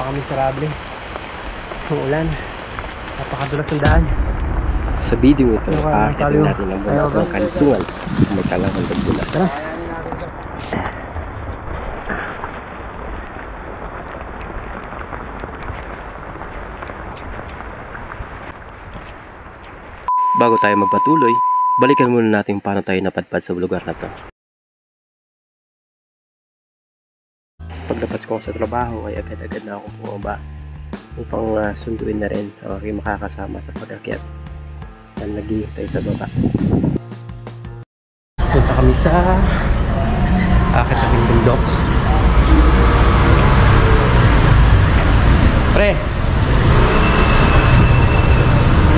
napaka-miserable. Ang ulan. Napakadulas ng daan. Sa video ito, aakitin natin ang muna ng Kansungan sa may Talangang Laguna. Tara! Bago tayo magpatuloy, balikan muna natin paano tayo napadpad sa lugar na to. Paglabas ko sa trabaho ay agad-agad na akong bumaba upang sunduin na rin ang aking makakasama sa pag-akyat na naghihintay sa baba. Punta kami sa akit kaming bundok. Pre!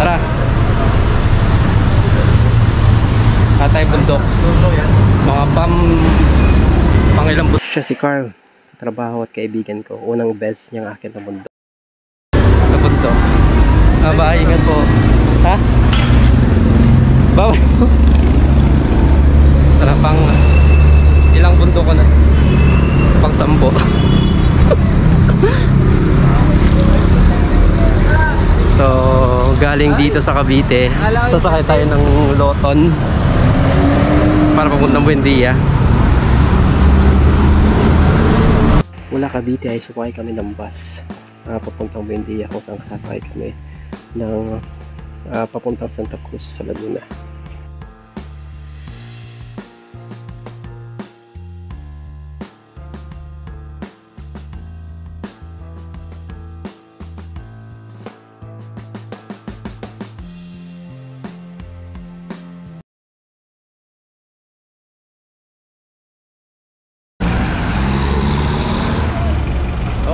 Tara! Atay bundok. Mga pangilang bundok. Siya si Carl, trabaho at kaibigan ko. Unang beses niyang akit ng bundok. Sa bundok. Ba, ingat po. Ha? Bawal po. Tara, pang ilang bundok ko na. Pang 10. So, galing dito sa Cavite. Sasakay tayo ng Loton para papuntang Buendia. Mula Cavite ay sumakay kami ng bus papuntang Buendia, kung saan sasakay kami ng papuntang Santa Cruz sa Laguna.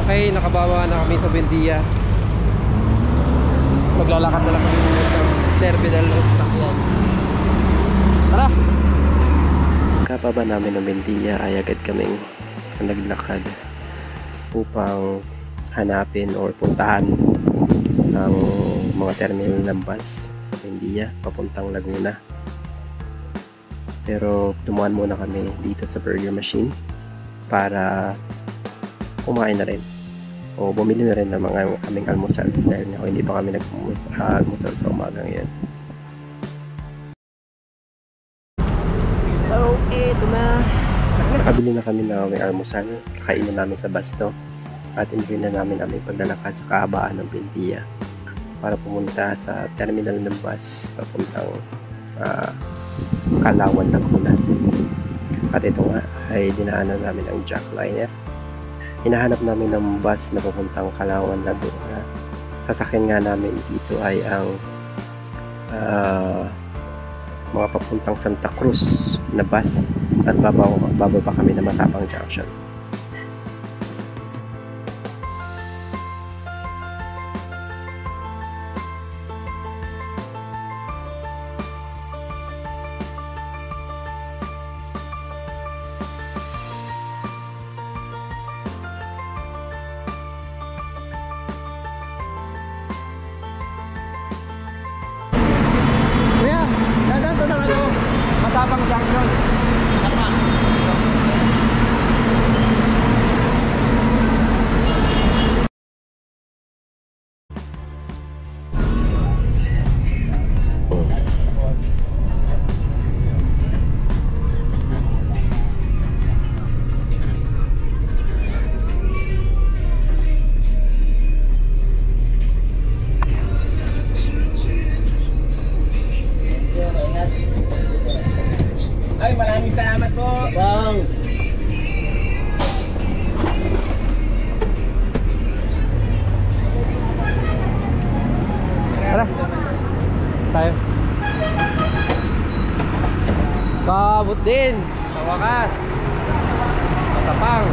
Okay, nakabawa na kami sa Buendia. Maglalakad na lang kami ng terminal ng sasakyan. Tara! Kapaba namin ng Buendia ay agad kaming naglakad upang hanapin or puntahan ang mga terminal ng bus sa Buendia papuntang Laguna. Pero tumuan muna kami dito sa Burger Machine para kumain na rin o bumili na rin ng mga aming almusal dahil hindi pa kami nag-almusal sa umaga ngayon. So, eto na. Nakabili na kami ng aming almusal. Kakainin namin sa basto at enjoy na namin aming paglalakad sa kahabaan ng Buendia para pumunta sa terminal ng bus papuntang Calauan, Laguna. At ito nga ay dinaanan namin ang Jackliner. Hinahanap namin ng bus na papuntang Calauan, Laguna. Sasakyan nga namin dito ay ang mga papuntang Santa Cruz na bus at bababa kami na Masapang Junction. Masapang Junction. Masapang. Ay, maraming salamat po. Bang. Tara. Tayo. Kabut din sa wakas. Masapang.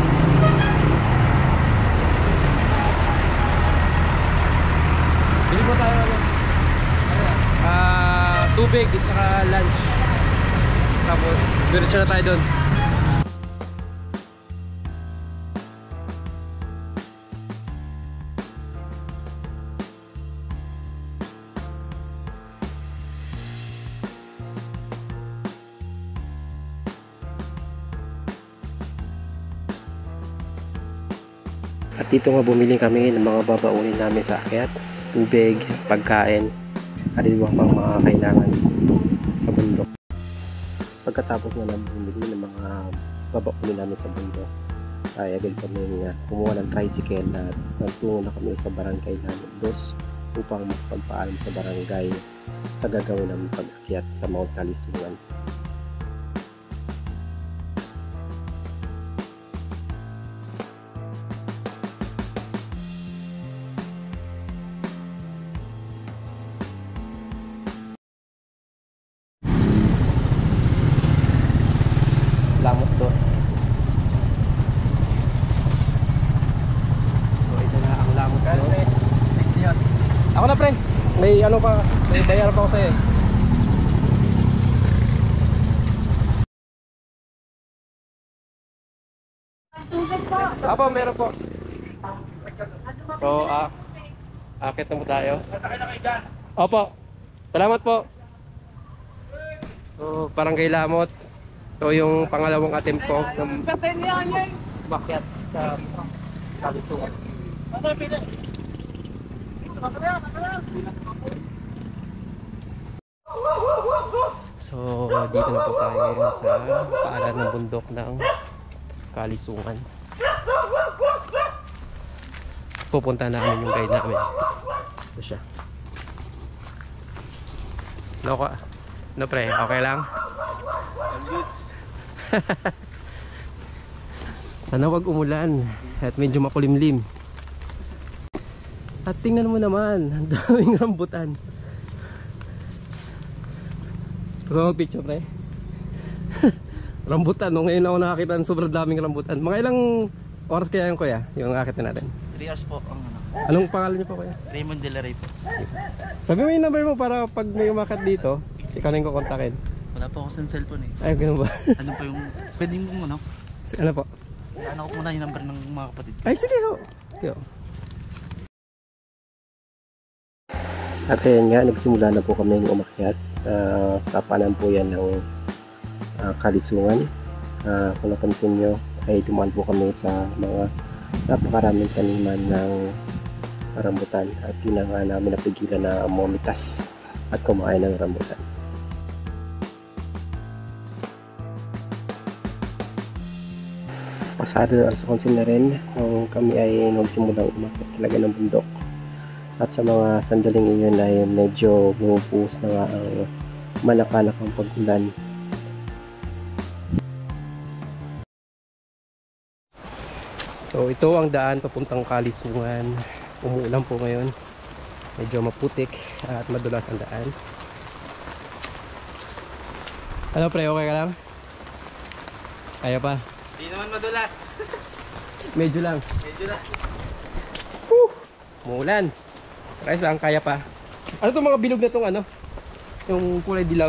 Bili po tayo tubig at saka lunch. Tapos, diretso na tayo doon. At dito nga bumili kami ng mga babaunin namin sa akyat, tubig, pagkain, at iba pang mga kailangan sa bundok. Pagkatapos na namin bumili ng mga babaunin namin sa bundok, ay agad kami kumuha ng tricycle at nagtungo na kami sa barangay namin Dos upang magpagpaalam sa barangay sa gagawin namin pag-akyat sa Mount Kalisugan. Lamot Dos. So ito na ang Lamot Dos. 60 yun. Ako na pre, may ano pa, may bayar pa ako sa'yo. Apo, meron po. So, akit na po tayo. Opo, salamat po. So, parang kay Lamot. So, yung pangalawang attempt ko ng umakyat sa Kalisugan. So, dito na po tayo ngayon sa paanan ng bundok ng Kalisugan. Pupunta namin yung guide namin. Ito siya. No pre, okay lang? Sana wag umulan at medyo makulimlim. At tingnan mo naman, ang daming rambutan. Gusto mo mag-picture pre? Rambutan, no? Ngayon ako nakakita ng sobrang daming rambutan. Mga ilang oras kaya yung kuya, yung akitin natin? 3 hours po ang ano. Anong pangalan niyo po kuya? Raymond De La Rey po. Sabi mo yung number mo para pag may umakyat dito, ikaw na yung kukontakin. Wala po ako sa cellphone eh. Ay, ganun ba? Ano po yung, pwede mo ano? Ano po? Ano ko muna yung number ng mga kapatid ko. Ay, sige ho. Yo. At ayan nga, nagsimula na po kami umakyat sa paanan po yan ng Kalisugan. Kung napansin nyo, ay dumaan po kami sa mga napakaraming taniman ng rambutan at yun na nga namin napigilan na momitas at kumain ng rambutan. Pasado alas 11 na rin nung kami ay nagsimulang umakyat talaga ng bundok. At sa mga sandaling iyon ay medyo bumubuhos na nga ang malakalakang pag-ulan. So ito ang daan papuntang Kalisugan. Umuulan po ngayon. Medyo maputik at madulas ang daan. Ano pre, okay ka lang? Kaya pa? Hindi naman madulas. Medyo lang. Medyo lang. Umuulan. Ayos lang, kaya pa. Ano itong mga bilog na itong ano? Yung kulay dilaw.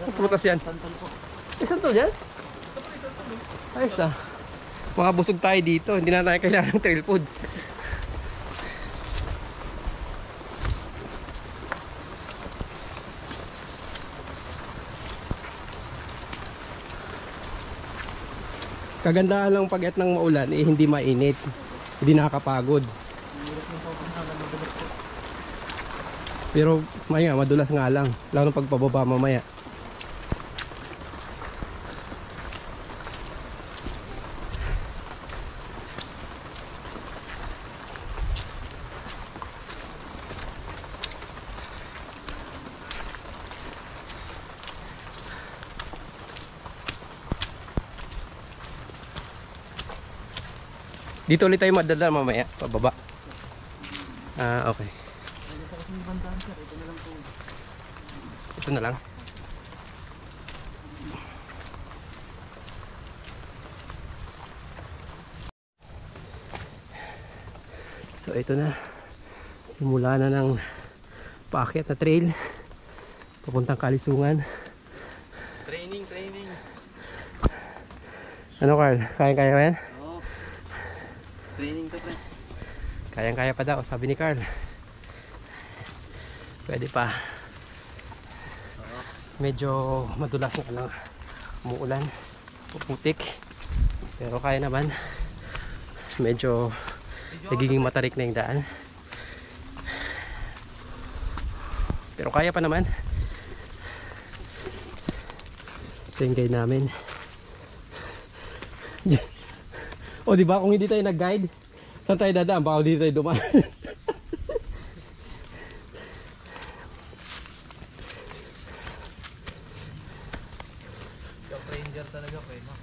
Ang prutas yan. Santol po. Eh, santol yan? Ayos ah. Mga busog tayo dito. Hindi na tayo kailangan ng trail food. Kagandahan lang pag-et ng maulan, eh hindi mainit. Hindi nakakapagod. Pero maya, madulas nga lang. Lalo pag pababa mamaya. Dito ulit tayo madala mamaya, pababa. Ah, okay. Ito na lang. So ito na. Simula na ng paakyat na trail papuntang Kalisugan. Training. Ano Carl? Kaya-kaya ba yan? Oo. Training to pre. Kayang-kaya pa daw, sabi ni Carl. Pwede pa. Medyo madulas na lang. Umuulan. Puputik. Pero kaya naman. Medyo nagiging matarik na yung daan. Pero kaya pa naman. Ito yung guide namin. O diba kung hindi tayo nag-guide, saan tayo dadaan? Baka dito tayo dumaan. Ranger talaga pa no?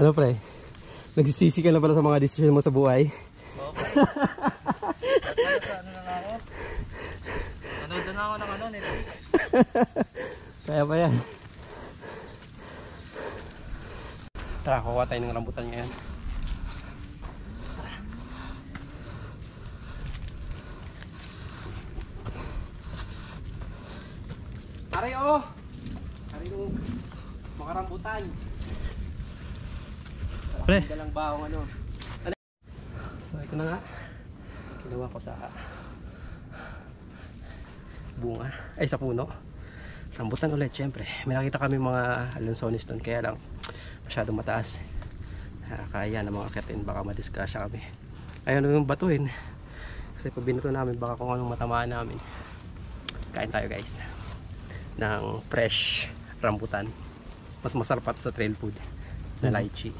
Ano pre? Nagsisisi ka na pala sa mga desisyon mo sa buhay? Oo. Ano na lang ako? Nanood na ako ng ano nito. Kaya pa yan. Tara, kuha tayo ng rambutan ngayon. Aray oh! Aray nung mga rambutan. Pre. Dalang baong ano. So ito na nga. Kinuha ko sa bunga. Ay sa puno. Rambutan ulit syempre. May nakita kami mga lansones doon. Kaya lang masyadong mataas. Kaya na mga akitin. Baka madisgrasya kami. Ayaw na yung batuhin. Kasi pag binuto namin baka kung anong matamaan namin. Kain tayo guys. Ng fresh rambutan. Mas masarap pa sa trail food na lychee.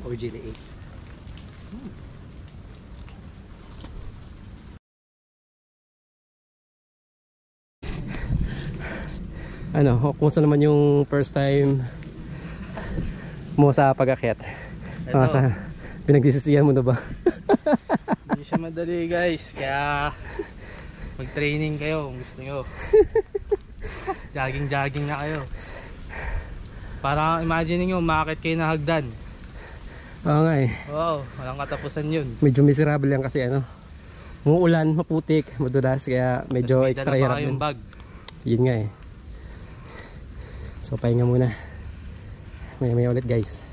Originally Ace. Ano, kumusta naman yung first time mo sa pag-akyat? Sa pinagsisisihan mo na ba? Hindi siya madali guys. Kaya mag-training kayo kung gusto nyo. Jogging na kayo. Para imagine nyo, umakit kayo na hagdan. Oo nga eh. Wow, walang katapusan yun. Medyo miserable yan kasi ano. Umuulan, maputik, madulas. Kaya medyo Tapos may extra dala pa hirap kayong din. bag. Yun nga eh. So pahinga muna. May ulit guys.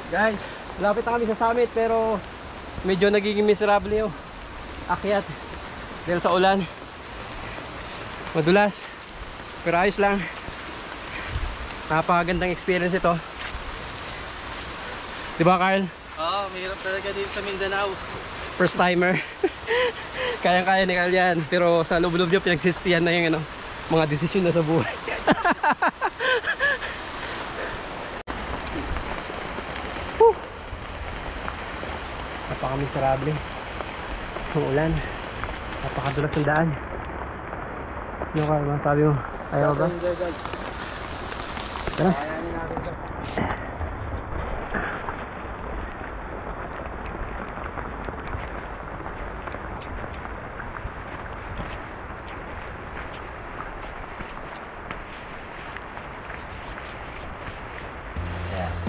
Guys, lapit na kami sa summit pero medyo nagiging miserable yung akyat dahil sa ulan. Madulas. Pero ayos lang. Napakagandang experience ito. Diba Carl? Oo, mahirap talaga dito sa Mindanao. First timer. Kayang-kaya ni Carl yan. Pero sa loob-loob niya pinagsisiyan na yung ano, mga desisyon na sa buhay. Napaka-miserable. Ang ulan. Napakadulas ng daan. Ano Carl, masabi mo? Ayaw ba? Tara.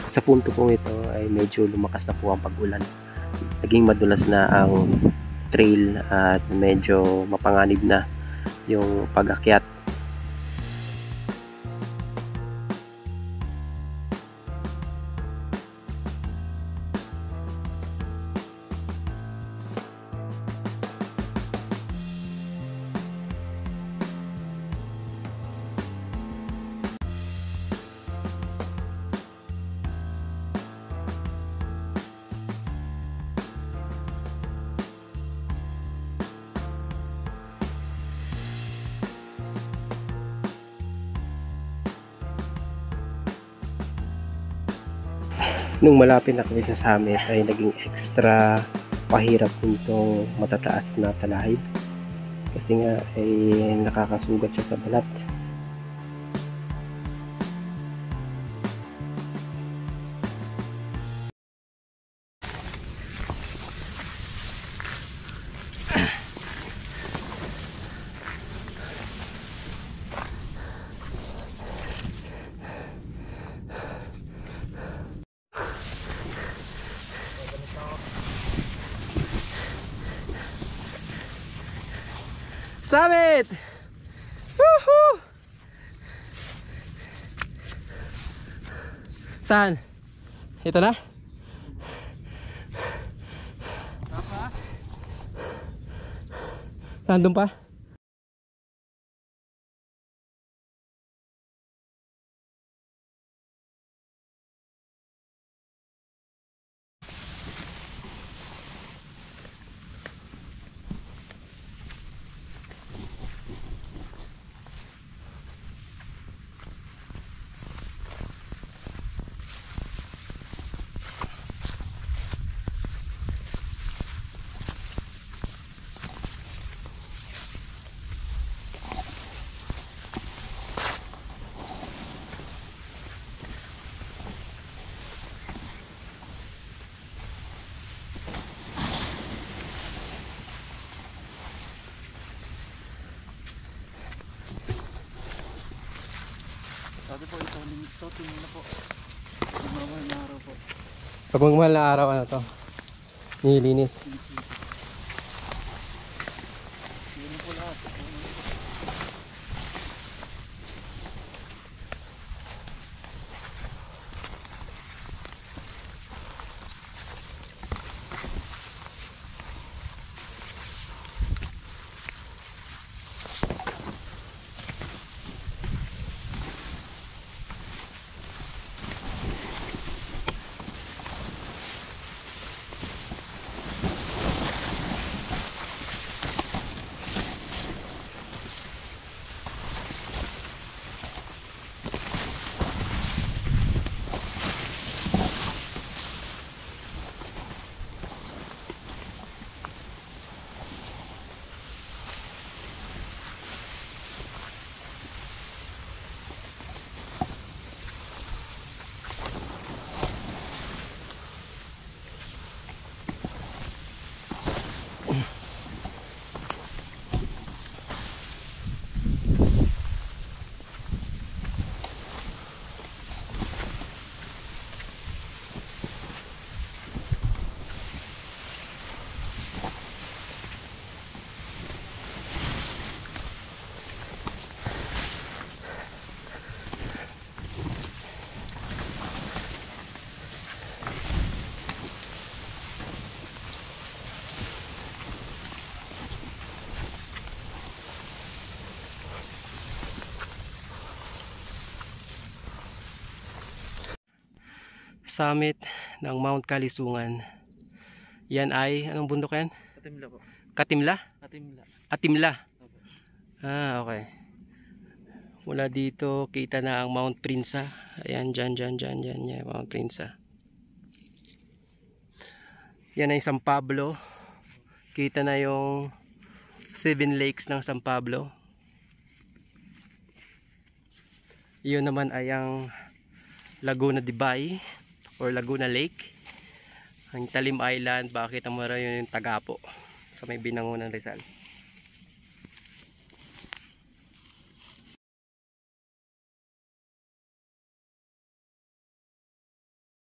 Sa punto pong ito ay medyo lumakas na po ang pag-ulan. Naging madulas na ang trail at medyo mapanganib na yung pag-akyat. Nung malapit na kami sa summit ay naging extra pahirap itong matataas na talahib kasi nga ay nakakasugat siya sa balat. Summit! Woohoo! Saan? Ito na? Saan doon pa? Sabi po ito, tingin na po. Magmamahal na araw po. Pag magmahal na araw, ano to? Nililinis. Yun na po lahat. Summit ng Mount Kalisungan. Yan ay, anong bundok yan? Katimla po. Katimla? Katimla. Atimla. Opo. Ah, okay. Mula dito, kita na ang Mount Prinsa. Ayan, dyan, Mount Prinsa. Yan ay San Pablo. Kita na yung 7 lakes ng San Pablo. Iyon naman ay ang Laguna de Bay or Laguna Lake. Ang Talim Island, bakit ang mara yun yung Tagapo sa may Binangonan, Rizal.